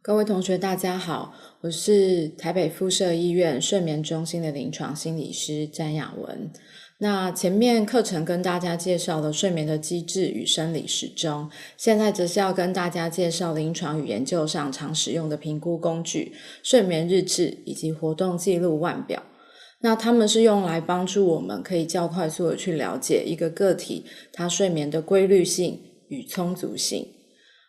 各位同学大家好，我是台北附设医院睡眠中心的临床心理师詹雅文。那前面课程跟大家介绍了睡眠的机制与生理时钟，现在则是要跟大家介绍临床与研究上常使用的评估工具睡眠日志以及活动记录腕表。那它们是用来帮助我们可以较快速的去了解一个个体它睡眠的规律性与充足性。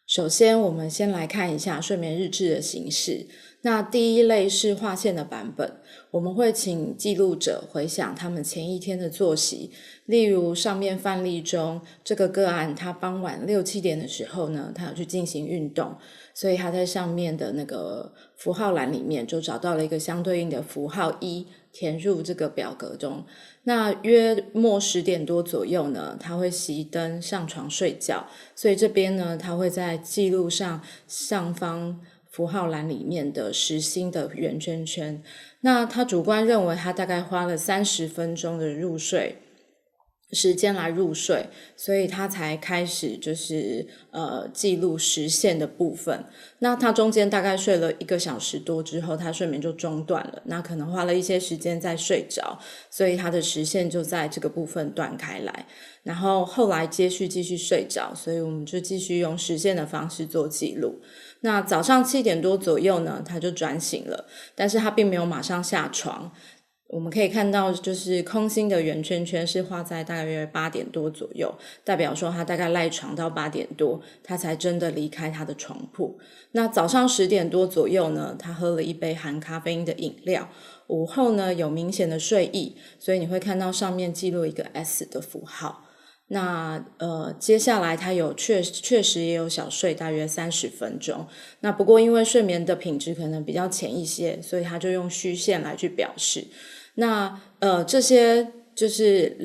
首先我们先来看一下睡眠日志的形式。那第一类是划线的版本，我们会请记录者回想他们前一天的作息，例如上面范例中这个个案他傍晚6-7点的时候呢，他有去进行运动，所以他在上面的那个符号栏里面就找到了一个相对应的符号1，填入这个表格中。那约莫10点多左右呢，他会熄灯上床睡觉，所以这边呢，他会在记录上方符号栏里面的时薪的圆圈圈。那他主观认为他大概花了30分钟的入睡时间来入睡，所以他才开始就是记录时限的部分。那他中间大概睡了1个小时多之后，他睡眠就中断了，那可能花了一些时间再睡着，所以他的时限就在这个部分断开来，然后后来继续睡着，所以我们就继续用时限的方式做记录。那早上7点多左右呢，他就转醒了，但是他并没有马上下床。我们可以看到就是空心的圆圈圈是画在大约8点多左右，代表说他大概赖床到8点多，他才真的离开他的床铺。那早上10点多左右呢，他喝了一杯含咖啡因的饮料，午后呢有明显的睡意，所以你会看到上面记录一个 S 的符号。那接下来他确实也有小睡大约30分钟，那不过因为睡眠的品质可能比较浅一些，所以他就用虚线来去表示。那这些就是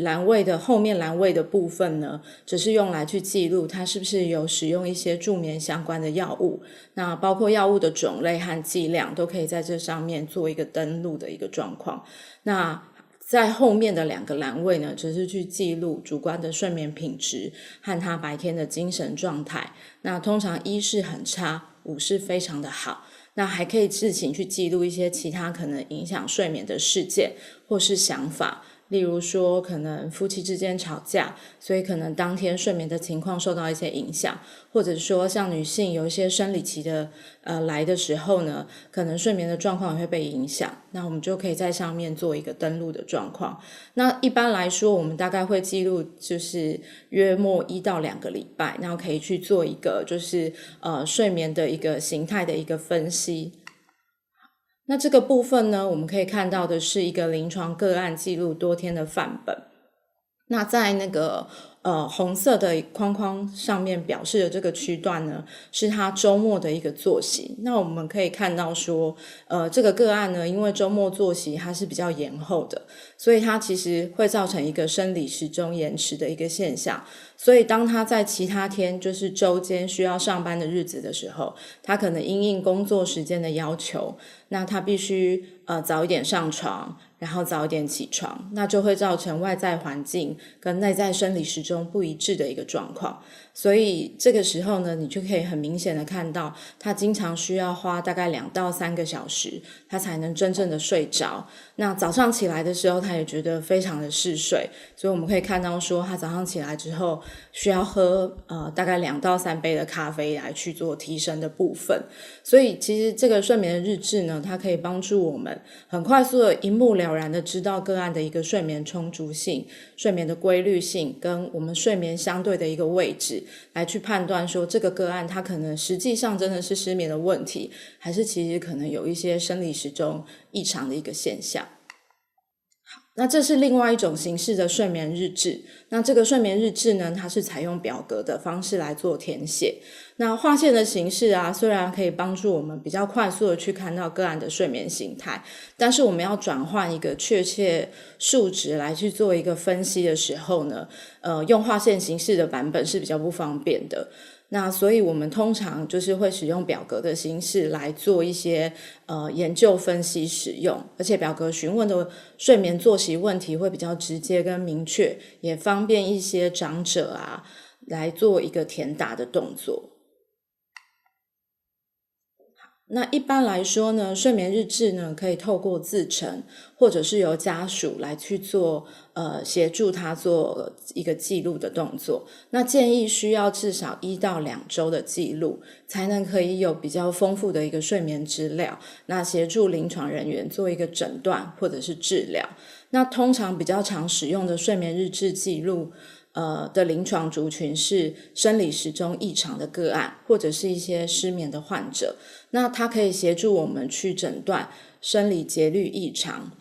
后面栏位的部分呢，只是用来去记录它是不是有使用一些助眠相关的药物，那包括药物的种类和剂量都可以在这上面做一个登录的一个状况。那在后面的2个栏位呢，只是去记录主观的睡眠品质和他白天的精神状态。那通常1是很差，5是非常的好。那还可以自行去记录一些其他可能影响睡眠的事件或是想法，例如说可能夫妻之间吵架，所以可能当天睡眠的情况受到一些影响，或者说像女性有一些生理期的来的时候呢，可能睡眠的状况也会被影响，那我们就可以在上面做一个登录的状况。那一般来说我们大概会记录就是约莫1到2个礼拜，然后可以去做一个就是睡眠的一个形态的一个分析。那这个部分呢，我们可以看到的是一个临床个案记录多天的范本。那在那个红色的框框上面表示的这个区段呢，是他周末的一个作息。那我们可以看到说这个个案呢，因为周末作息它是比较延后的，所以它其实会造成一个生理时钟延迟的一个现象。所以当他在其他天就是周间需要上班的日子的时候，他可能因应工作时间的要求，那他必须早一点上床，然后早一点起床，那就会造成外在环境跟内在生理时钟不一致的一个状况。所以这个时候呢，你就可以很明显的看到他经常需要花大概2到3个小时他才能真正的睡着。那早上起来的时候他也觉得非常的嗜睡，所以我们可以看到说他早上起来之后需要喝大概2到3杯的咖啡来去做提神的部分。所以其实这个睡眠的日志呢，它可以帮助我们很快速的一目了然的知道个案的一个睡眠充足性、睡眠的规律性跟我们睡眠相对的一个位置，来去判断说这个个案它可能实际上真的是失眠的问题，还是其实可能有一些生理时钟异常的一个现象。那这是另外一种形式的睡眠日志。那这个睡眠日志呢，它是采用表格的方式来做填写。那划线的形式啊，虽然可以帮助我们比较快速的去看到个案的睡眠形态，但是我们要转换一个确切数值来去做一个分析的时候呢，用划线形式的版本是比较不方便的。那所以我们通常就是会使用表格的形式来做一些研究分析使用，而且表格询问的睡眠作息问题会比较直接跟明确，也方便一些长者啊来做一个填答的动作。那一般来说呢，睡眠日志呢可以透过自成，或者是由家属来去做协助他做一个记录的动作。那建议需要至少1到2周的记录，才能可以有比较丰富的一个睡眠资料，那协助临床人员做一个诊断或者是治疗。那通常比较常使用的睡眠日志记录的临床族群是生理时钟异常的个案，或者是一些失眠的患者。那它可以协助我们去诊断生理节律异常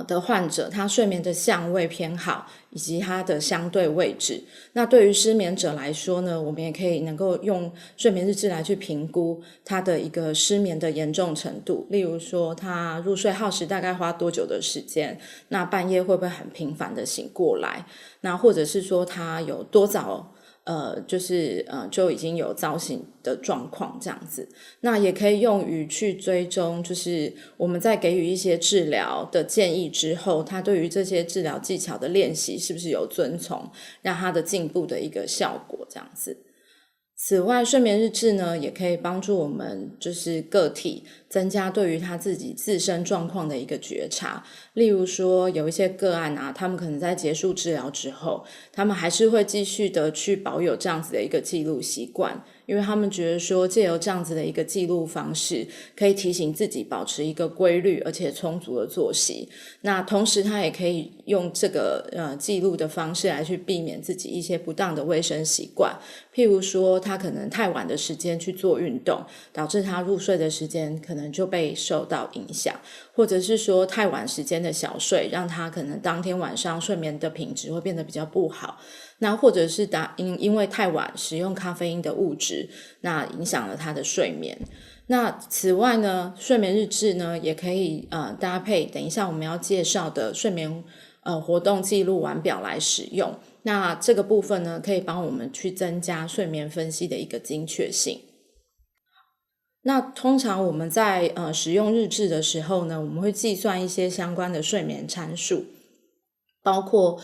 的患者，他睡眠的相位偏好以及他的相对位置。那对于失眠者来说呢，我们也可以能够用睡眠日志来去评估他的一个失眠的严重程度，例如说他入睡耗时大概花多久的时间，那半夜会不会很频繁的醒过来，那或者是说他有多早就已经有早醒的状况这样子。那也可以用于去追踪，就是我们在给予一些治疗的建议之后，他对于这些治疗技巧的练习是不是有遵从，让他的进步的一个效果这样子。此外，睡眠日志呢，也可以帮助我们就是个体增加对于他自己自身状况的一个觉察。例如说有一些个案啊，他们可能在结束治疗之后，他们还是会继续的去保有这样子的一个记录习惯，因为他们觉得说藉由这样子的一个记录方式，可以提醒自己保持一个规律而且充足的作息。那同时他也可以用这个记录的方式来去避免自己一些不当的卫生习惯，譬如说他可能太晚的时间去做运动，导致他入睡的时间可能就被受到影响，或者是说太晚时间的小睡，让他可能当天晚上睡眠的品质会变得比较不好。那或者是因为太晚使用咖啡因的物质，那影响了他的睡眠。那此外呢，睡眠日志呢也可以搭配等一下我们要介绍的睡眠活动记录腕表来使用。那这个部分呢，可以帮我们去增加睡眠分析的一个精确性。那通常我们在使用日志的时候呢，我们会计算一些相关的睡眠参数，包括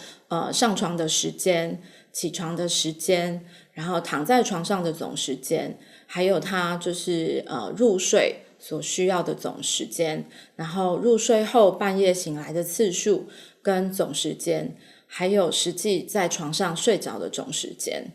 上床的时间、起床的时间，然后躺在床上的总时间，还有他就是入睡所需要的总时间，然后入睡后半夜醒来的次数跟总时间，还有实际在床上睡着的总时间。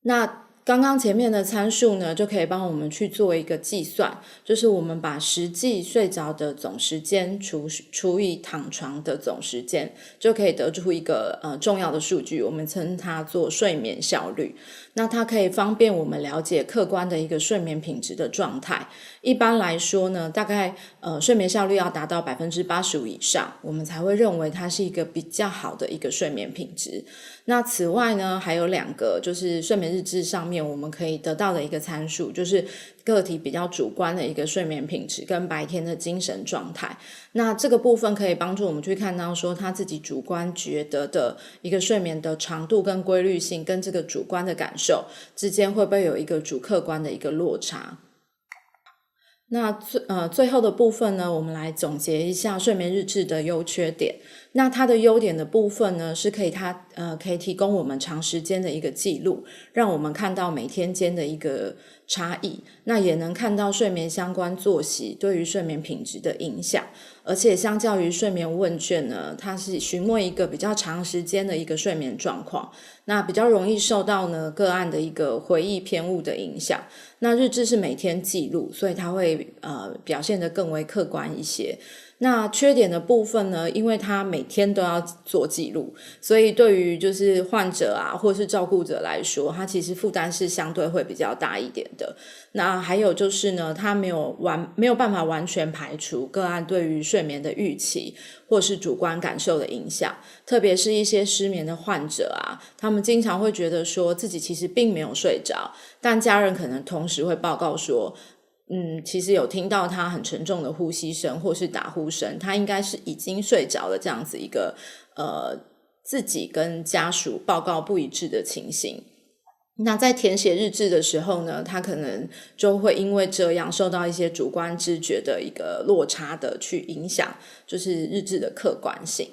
那刚刚前面的参数呢，就可以帮我们去做一个计算，就是我们把实际睡着的总时间除以躺床的总时间，就可以得出一个重要的数据，我们称它做睡眠效率。那它可以方便我们了解客观的一个睡眠品质的状态。一般来说呢，大概睡眠效率要达到85%以上，我们才会认为它是一个比较好的一个睡眠品质。那此外呢，还有2个就是睡眠日志上面我们可以得到的一个参数，就是个体比较主观的一个睡眠品质跟白天的精神状态。那这个部分可以帮助我们去看到说他自己主观觉得的一个睡眠的长度跟规律性，跟这个主观的感受之间会不会有一个主客观的一个落差。那最后的部分呢，我们来总结一下睡眠日志的优缺点。那它的优点的部分呢，是可以提供我们长时间的一个记录，让我们看到每天间的一个差异，那也能看到睡眠相关作息对于睡眠品质的影响。而且相较于睡眠问卷呢，它是询问一个比较长时间的一个睡眠状况，那比较容易受到呢个案的一个回忆偏误的影响。那日志是每天记录，所以它会表现得更为客观一些。那缺点的部分呢，因为他每天都要做记录，所以对于就是患者啊或是照顾者来说，他其实负担是相对会比较大一点的。那还有就是呢，他没有办法完全排除个案对于睡眠的预期或是主观感受的影响，特别是一些失眠的患者啊，他们经常会觉得说自己其实并没有睡着，但家人可能同时会报告说其实有听到他很沉重的呼吸声或是打呼声，他应该是已经睡着了，这样子一个自己跟家属报告不一致的情形。那在填写日志的时候呢，他可能就会因为这样受到一些主观知觉的一个落差的去影响，就是日志的客观性。